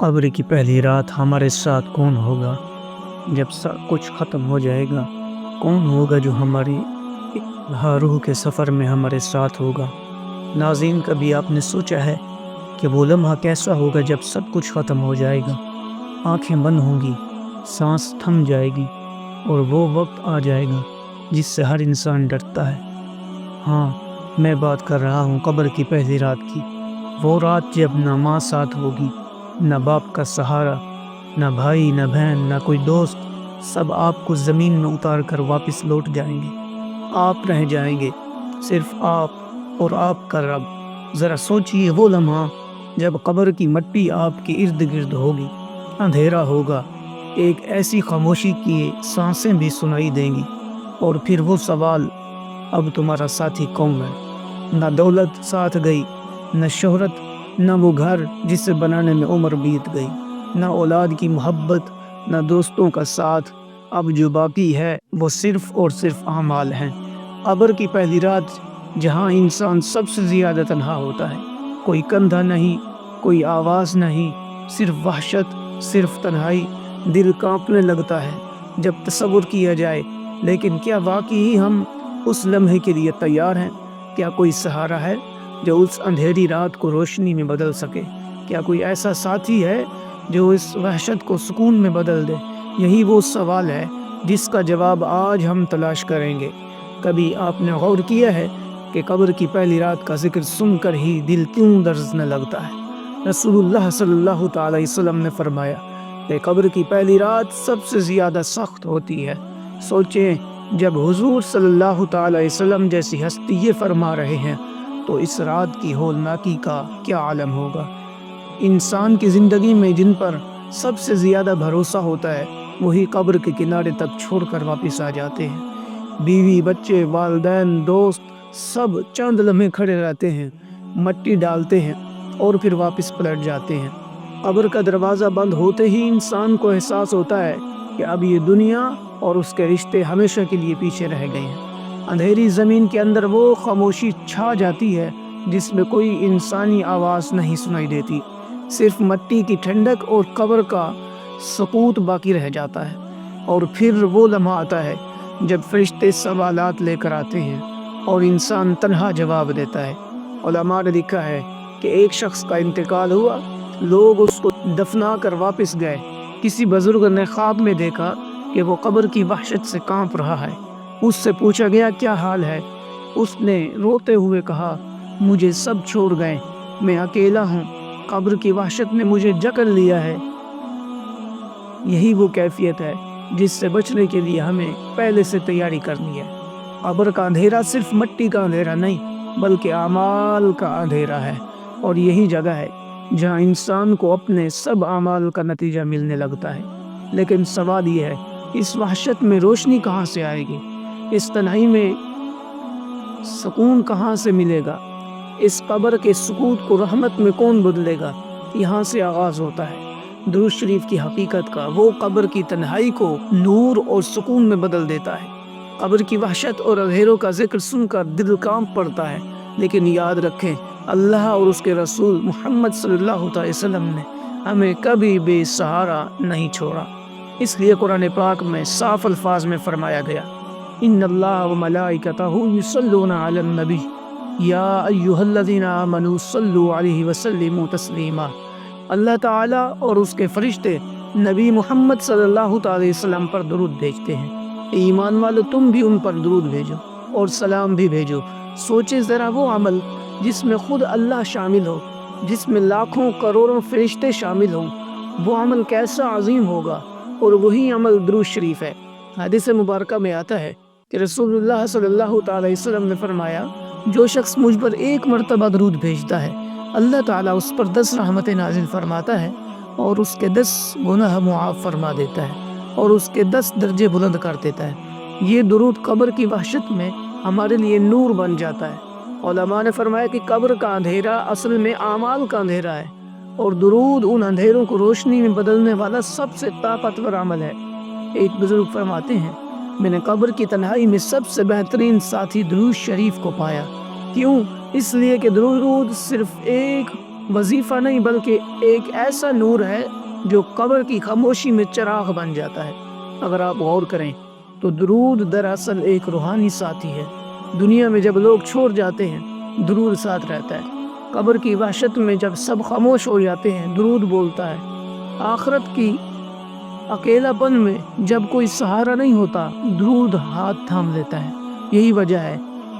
قبر کی پہلی رات ہمارے ساتھ کون ہوگا؟ جب سب کچھ ختم ہو جائے گا، کون ہوگا جو ہماری روح کے سفر میں ہمارے ساتھ ہوگا؟ ناظرین، کبھی آپ نے سوچا ہے کہ وہ لمحہ کیسا ہوگا جب سب کچھ ختم ہو جائے گا؟ آنکھیں بند ہوں گی، سانس تھم جائے گی، اور وہ وقت آ جائے گا جس سے ہر انسان ڈرتا ہے۔ ہاں، میں بات کر رہا ہوں قبر کی پہلی رات کی۔ وہ رات جب نہ ماں ساتھ ہوگی، نہ باپ کا سہارا، نہ بھائی، نہ بہن، نہ کوئی دوست۔ سب آپ کو زمین میں اتار کر واپس لوٹ جائیں گے۔ آپ رہ جائیں گے، صرف آپ اور آپ کا رب۔ ذرا سوچئے وہ لمحہ جب قبر کی مٹی آپ کے ارد گرد ہوگی، اندھیرا ہوگا، ایک ایسی خاموشی کی سانسیں بھی سنائی دیں گی، اور پھر وہ سوال، اب تمہارا ساتھی کون ہے؟ نہ دولت ساتھ گئی، نہ شہرت، نہ وہ گھر جسے بنانے میں عمر بیت گئی، نہ اولاد کی محبت، نہ دوستوں کا ساتھ۔ اب جو باقی ہے وہ صرف اور صرف اعمال ہیں۔ قبر کی پہلی رات جہاں انسان سب سے زیادہ تنہا ہوتا ہے، کوئی کندھا نہیں، کوئی آواز نہیں، صرف وحشت، صرف تنہائی۔ دل کانپنے لگتا ہے جب تصور کیا جائے، لیکن کیا واقعی ہم اس لمحے کے لیے تیار ہیں؟ کیا کوئی سہارا ہے جو اس اندھیری رات کو روشنی میں بدل سکے؟ کیا کوئی ایسا ساتھی ہے جو اس وحشت کو سکون میں بدل دے؟ یہی وہ سوال ہے جس کا جواب آج ہم تلاش کریں گے۔ کبھی آپ نے غور کیا ہے کہ قبر کی پہلی رات کا ذکر سن کر ہی دل کیوں درزنے لگتا ہے؟ رسول اللہ صلی اللہ تعالی وسلم نے فرمایا کہ قبر کی پہلی رات سب سے زیادہ سخت ہوتی ہے۔ سوچیں، جب حضور صلی اللہ تعالی وسلم جیسی ہستی یہ فرما رہے ہیں تو اس رات کی ہولناکی کا کیا عالم ہوگا؟ انسان کی زندگی میں جن پر سب سے زیادہ بھروسہ ہوتا ہے، وہی قبر کے کنارے تک چھوڑ کر واپس آ جاتے ہیں۔ بیوی، بچے، والدین، دوست، سب چند لمحے کھڑے رہتے ہیں، مٹی ڈالتے ہیں اور پھر واپس پلٹ جاتے ہیں۔ قبر کا دروازہ بند ہوتے ہی انسان کو احساس ہوتا ہے کہ اب یہ دنیا اور اس کے رشتے ہمیشہ کے لیے پیچھے رہ گئے ہیں۔ اندھیری زمین کے اندر وہ خاموشی چھا جاتی ہے جس میں کوئی انسانی آواز نہیں سنائی دیتی، صرف مٹی کی ٹھنڈک اور قبر کا سکوت باقی رہ جاتا ہے۔ اور پھر وہ لمحہ آتا ہے جب فرشتے سوالات لے کر آتے ہیں اور انسان تنہا جواب دیتا ہے۔ علماء نے لکھا ہے کہ ایک شخص کا انتقال ہوا، لوگ اس کو دفنا کر واپس گئے۔ کسی بزرگ نے خواب میں دیکھا کہ وہ قبر کی وحشت سے کانپ رہا ہے۔ اس سے پوچھا گیا، کیا حال ہے؟ اس نے روتے ہوئے کہا، مجھے سب چھوڑ گئے، میں اکیلا ہوں، قبر کی وحشت نے مجھے جکڑ لیا ہے۔ یہی وہ کیفیت ہے جس سے بچنے کے لیے ہمیں پہلے سے تیاری کرنی ہے۔ قبر کا اندھیرا صرف مٹی کا اندھیرا نہیں، بلکہ اعمال کا اندھیرا ہے، اور یہی جگہ ہے جہاں انسان کو اپنے سب اعمال کا نتیجہ ملنے لگتا ہے۔ لیکن سوال یہ ہے، اس وحشت میں روشنی کہاں سے آئے گی؟ اس تنہائی میں سکون کہاں سے ملے گا؟ اس قبر کے سکوت کو رحمت میں کون بدلے گا؟ یہاں سے آغاز ہوتا ہے درود شریف کی حقیقت کا۔ وہ قبر کی تنہائی کو نور اور سکون میں بدل دیتا ہے۔ قبر کی وحشت اور اندھیروں کا ذکر سن کر دل کانپ پڑتا ہے، لیکن یاد رکھیں، اللہ اور اس کے رسول محمد صلی اللہ علیہ وسلم نے ہمیں کبھی بے سہارا نہیں چھوڑا۔ اس لیے قرآن پاک میں صاف الفاظ میں فرمایا گیا، ان اللہ وملائکتہ یصلون علی النبی یا ایھا الذین آمنوا صلوا علیہ وسلموا تسلیما۔ اللہ تعالیٰ اور اس کے فرشتے نبی محمد صلی اللہ تعالی وسلم پر درود بھیجتے ہیں۔ ایمان والو، تم بھی ان پر درود بھیجو اور سلام بھی بھیجو۔ سوچے ذرا، وہ عمل جس میں خود اللہ شامل ہو، جس میں لاکھوں کروڑوں فرشتے شامل ہوں، وہ عمل کیسا عظیم ہوگا، اور وہی عمل درود شریف ہے۔ حدیث مبارکہ میں آتا ہے کہ رسول اللہ صلی اللہ تعالی وسلم نے فرمایا، جو شخص مجھ پر ایک مرتبہ درود بھیجتا ہے، اللہ تعالیٰ اس پر 10 رحمتیں نازل فرماتا ہے، اور اس کے 10 گناہ معاف فرما دیتا ہے، اور اس کے 10 درجے بلند کر دیتا ہے۔ یہ درود قبر کی وحشت میں ہمارے لیے نور بن جاتا ہے۔ علماء نے فرمایا کہ قبر کا اندھیرا اصل میں اعمال کا اندھیرا ہے، اور درود ان اندھیروں کو روشنی میں بدلنے والا سب سے طاقتور عمل ہے۔ ایک بزرگ فرماتے ہیں، میں نے قبر کی تنہائی میں سب سے بہترین ساتھی درود شریف کو پایا۔ کیوں؟ اس لیے کہ درود صرف ایک وظیفہ نہیں بلکہ ایک ایسا نور ہے جو قبر کی خاموشی میں چراغ بن جاتا ہے۔ اگر آپ غور کریں تو درود دراصل ایک روحانی ساتھی ہے۔ دنیا میں جب لوگ چھوڑ جاتے ہیں درود ساتھ رہتا ہے۔ قبر کی وحشت میں جب سب خاموش ہو جاتے ہیں درود بولتا ہے۔ آخرت کی اکیلا پن میں جب کوئی سہارا نہیں ہوتا درود ہاتھ تھام لیتا ہے۔ یہی وجہ ہے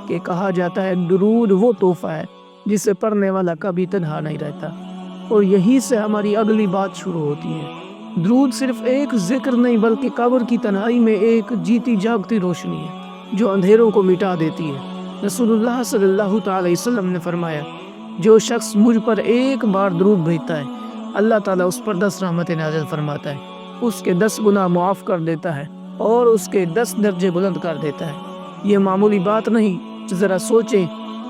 کہ کہا جاتا ہے درود وہ تحفہ ہے جسے پڑھنے والا کبھی تنہا نہیں رہتا۔ اور یہی سے ہماری اگلی بات شروع ہوتی ہے۔ درود صرف ایک ذکر نہیں بلکہ قبر کی تنہائی میں ایک جیتی جاگتی روشنی ہے جو اندھیروں کو مٹا دیتی ہے۔ رسول اللہ صلی اللہ تعالی وسلم نے فرمایا، جو شخص مجھ پر ایک بار درود بھیجتا ہے اللہ تعالیٰ اس پر 10 رحمتیں نازل فرماتا ہے، اس کے 10 گناہ معاف کر دیتا ہے اور اس کے 10 درجے بلند کر دیتا ہے۔ یہ معمولی بات نہیں، ذرا سوچیں،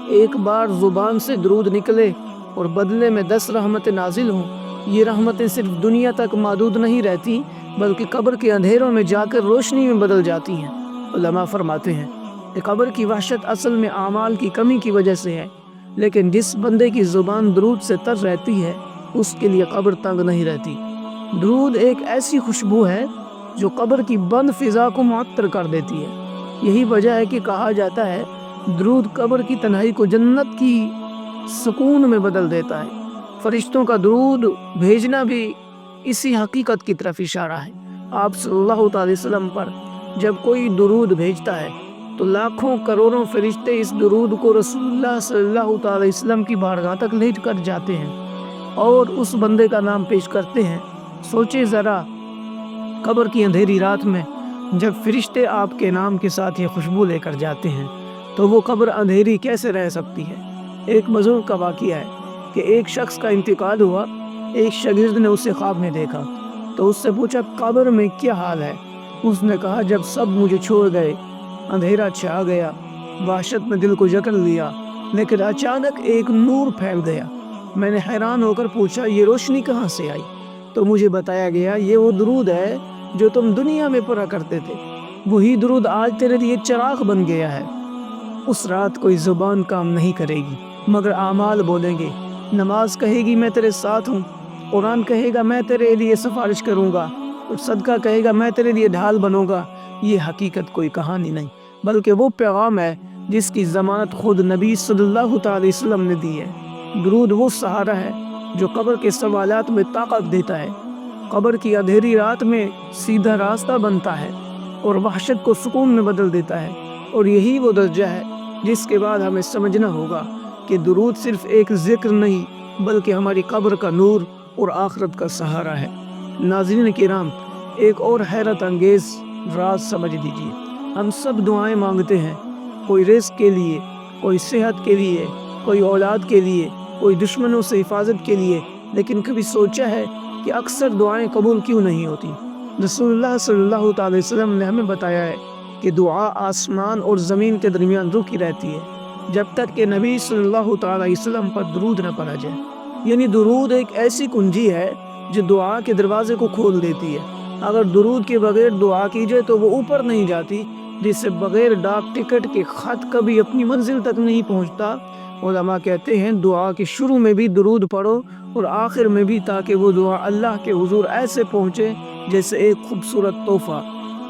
ایک بار زبان سے درود نکلے اور بدلے میں 10 رحمتیں نازل ہوں۔ یہ رحمتیں صرف دنیا تک محدود نہیں رہتی بلکہ قبر کے اندھیروں میں جا کر روشنی میں بدل جاتی ہیں۔ علماء فرماتے ہیں کہ قبر کی وحشت اصل میں اعمال کی کمی کی وجہ سے ہے، لیکن جس بندے کی زبان درود سے تر رہتی ہے اس کے لیے قبر تنگ نہیں رہتی۔ درود ایک ایسی خوشبو ہے جو قبر کی بند فضا کو معطر کر دیتی ہے۔ یہی وجہ ہے کہ کہا جاتا ہے درود قبر کی تنہائی کو جنت کی سکون میں بدل دیتا ہے۔ فرشتوں کا درود بھیجنا بھی اسی حقیقت کی طرف اشارہ ہے۔ آپ صلی اللہ تعالی وسلم پر جب کوئی درود بھیجتا ہے تو لاکھوں کروڑوں فرشتے اس درود کو رسول اللہ صلی اللہ تعالی وسلم کی بارگاہ تک لے کر جاتے ہیں اور اس بندے کا نام پیش کرتے ہیں۔ سوچیں ذرا، قبر کی اندھیری رات میں جب فرشتے آپ کے نام کے ساتھ یہ خوشبو لے کر جاتے ہیں تو وہ قبر اندھیری کیسے رہ سکتی ہے؟ ایک مذہب کا واقعہ ہے کہ ایک شخص کا انتقال ہوا۔ ایک شاگرد نے اسے خواب میں دیکھا تو اس سے پوچھا، قبر میں کیا حال ہے؟ اس نے کہا، جب سب مجھے چھوڑ گئے اندھیرا چھا گیا، وحشت میں دل کو جکڑ لیا، لیکن اچانک ایک نور پھیل گیا۔ میں نے حیران ہو کر پوچھا، یہ روشنی کہاں سے آئی؟ تو مجھے بتایا گیا، یہ وہ درود ہے جو تم دنیا میں پڑھا کرتے تھے، وہی درود آج تیرے لیے چراغ بن گیا ہے۔ اس رات کوئی زبان کام نہیں کرے گی مگر اعمال بولیں گے۔ نماز کہے گی میں تیرے ساتھ ہوں، قرآن کہے گا میں تیرے لیے سفارش کروں گا، اور صدقہ کہے گا میں تیرے لیے ڈھال بنوں گا۔ یہ حقیقت کوئی کہانی نہیں بلکہ وہ پیغام ہے جس کی ضمانت خود نبی صلی اللہ تعالی وسلم نے دی ہے۔ درود وہ سہارا ہے جو قبر کے سوالات میں طاقت دیتا ہے، قبر کی اندھیری رات میں سیدھا راستہ بنتا ہے اور وحشت کو سکون میں بدل دیتا ہے۔ اور یہی وہ درجہ ہے جس کے بعد ہمیں سمجھنا ہوگا کہ درود صرف ایک ذکر نہیں بلکہ ہماری قبر کا نور اور آخرت کا سہارا ہے۔ ناظرین کرام، ایک اور حیرت انگیز راز سمجھ لیجیے۔ ہم سب دعائیں مانگتے ہیں، کوئی رزق کے لیے، کوئی صحت کے لیے، کوئی اولاد کے لیے، کوئی دشمنوں سے حفاظت کے لیے، لیکن کبھی سوچا ہے کہ اکثر دعائیں قبول کیوں نہیں ہوتی؟ رسول اللہ صلی اللہ تعالی وسلم نے ہمیں بتایا ہے کہ دعا آسمان اور زمین کے درمیان رکی رہتی ہے جب تک کہ نبی صلی اللہ تعالی وسلم پر درود نہ پڑھا جائے۔ یعنی درود ایک ایسی کنجی ہے جو دعا کے دروازے کو کھول دیتی ہے۔ اگر درود کے بغیر دعا کی جائے تو وہ اوپر نہیں جاتی، جس سے بغیر ڈاک ٹکٹ کے خط کبھی اپنی منزل تک نہیں پہنچتا۔ علماء کہتے ہیں دعا کے شروع میں بھی درود پڑھو اور آخر میں بھی، تاکہ وہ دعا اللہ کے حضور ایسے پہنچے جیسے ایک خوبصورت تحفہ،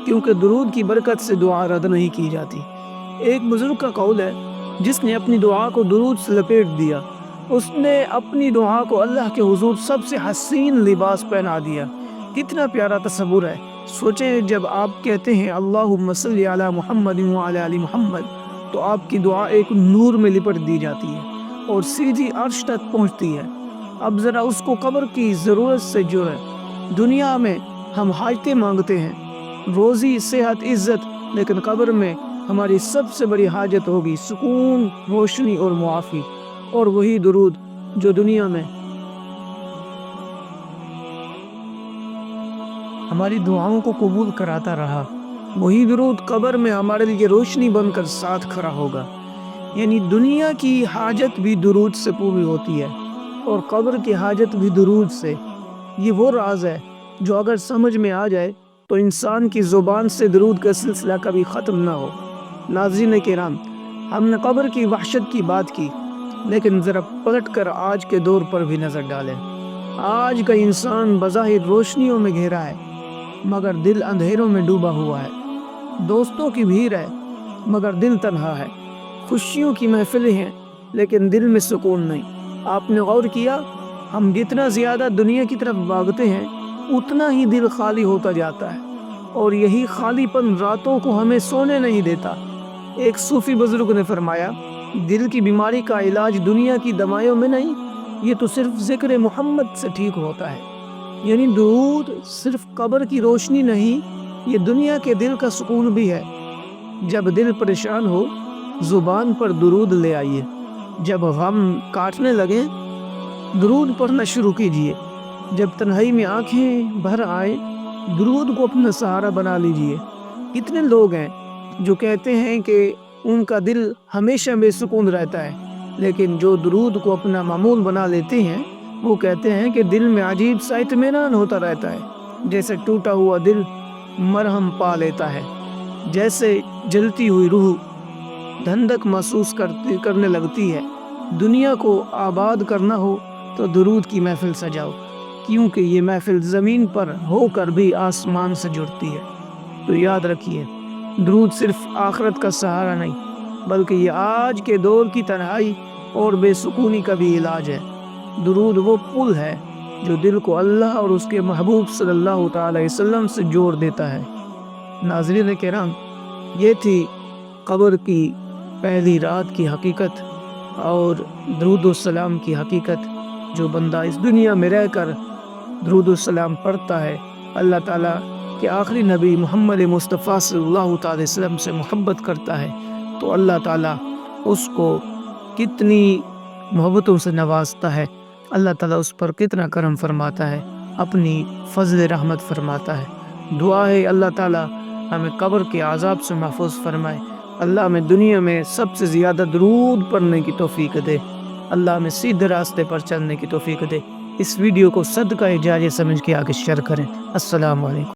کیونکہ درود کی برکت سے دعا رد نہیں کی جاتی۔ ایک بزرگ کا قول ہے، جس نے اپنی دعا کو درود سے لپیٹ دیا اس نے اپنی دعا کو اللہ کے حضور سب سے حسین لباس پہنا دیا۔ کتنا پیارا تصور ہے۔ سوچیں، جب آپ کہتے ہیں اللہم صلی علی محمد وعلی آل محمد تو آپ کی دعا ایک نور میں لپٹ دی جاتی ہے اور سیدھی عرش تک پہنچتی ہے۔ اب ذرا اس کو قبر کی ضرورت سے جوڑیں۔ دنیا میں ہم حاجتیں مانگتے ہیں، روزی، صحت، عزت، لیکن قبر میں ہماری سب سے بڑی حاجت ہوگی سکون، روشنی اور معافی۔ اور وہی درود جو دنیا میں ہماری دعاؤں کو قبول کراتا رہا، وہی درود قبر میں ہمارے لیے روشنی بن کر ساتھ کھڑا ہوگا۔ یعنی دنیا کی حاجت بھی درود سے پوری ہوتی ہے اور قبر کی حاجت بھی درود سے۔ یہ وہ راز ہے جو اگر سمجھ میں آ جائے تو انسان کی زبان سے درود کا سلسلہ کبھی ختم نہ ہو۔ ناظرین کرام، ہم نے قبر کی وحشت کی بات کی، لیکن ذرا پلٹ کر آج کے دور پر بھی نظر ڈالیں۔ آج کا انسان بظاہر روشنیوں میں گھیرا ہے مگر دل اندھیروں میں ڈوبا ہوا ہے۔ دوستوں کی بھیڑ ہے مگر دل تنہا ہے۔ خوشیوں کی محفلیں ہیں لیکن دل میں سکون نہیں۔ آپ نے غور کیا، ہم جتنا زیادہ دنیا کی طرف بھاگتے ہیں اتنا ہی دل خالی ہوتا جاتا ہے، اور یہی خالی پن راتوں کو ہمیں سونے نہیں دیتا۔ ایک صوفی بزرگ نے فرمایا، دل کی بیماری کا علاج دنیا کی دوائیوں میں نہیں، یہ تو صرف ذکر محمد سے ٹھیک ہوتا ہے۔ یعنی درود صرف قبر کی روشنی نہیں، یہ دنیا کے دل کا سکون بھی ہے۔ جب دل پریشان ہو زبان پر درود لے آئیے، جب غم کاٹنے لگے درود پڑھنا شروع کیجیے، جب تنہائی میں آنکھیں بھر آئے درود کو اپنا سہارا بنا لیجیے۔ کتنے لوگ ہیں جو کہتے ہیں کہ ان کا دل ہمیشہ بے سکون رہتا ہے، لیکن جو درود کو اپنا معمول بنا لیتے ہیں وہ کہتے ہیں کہ دل میں عجیب سا اطمینان ہوتا رہتا ہے، جیسے ٹوٹا ہوا دل مرہم پا لیتا ہے، جیسے جلتی ہوئی روح دھندک محسوس کرنے لگتی ہے۔ دنیا کو آباد کرنا ہو تو درود کی محفل سجاؤ، کیونکہ یہ محفل زمین پر ہو کر بھی آسمان سے جڑتی ہے۔ تو یاد رکھیے، درود صرف آخرت کا سہارا نہیں بلکہ یہ آج کے دور کی تنہائی اور بے سکونی کا بھی علاج ہے۔ درود وہ پل ہے جو دل کو اللہ اور اس کے محبوب صلی اللہ تعالی علیہ وسلم سے جوڑ دیتا ہے۔ ناظرین کرام، یہ تھی قبر کی پہلی رات کی حقیقت اور درود السلام کی حقیقت۔ جو بندہ اس دنیا میں رہ کر درود السلام پڑھتا ہے، اللہ تعالیٰ کے آخری نبی محمد مصطفیٰ صلی اللہ تعالی علیہ وسلم سے محبت کرتا ہے، تو اللہ تعالیٰ اس کو کتنی محبتوں سے نوازتا ہے، اللہ تعالیٰ اس پر کتنا کرم فرماتا ہے، اپنی فضل رحمت فرماتا ہے۔ دعا ہے اللہ تعالیٰ ہمیں قبر کے عذاب سے محفوظ فرمائے، اللہ ہمیں دنیا میں سب سے زیادہ درود پڑھنے کی توفیق دے، اللہ ہمیں سیدھے راستے پر چلنے کی توفیق دے۔ اس ویڈیو کو صدقہ جاریہ سمجھ کے آگے شیئر کریں۔ السلام علیکم۔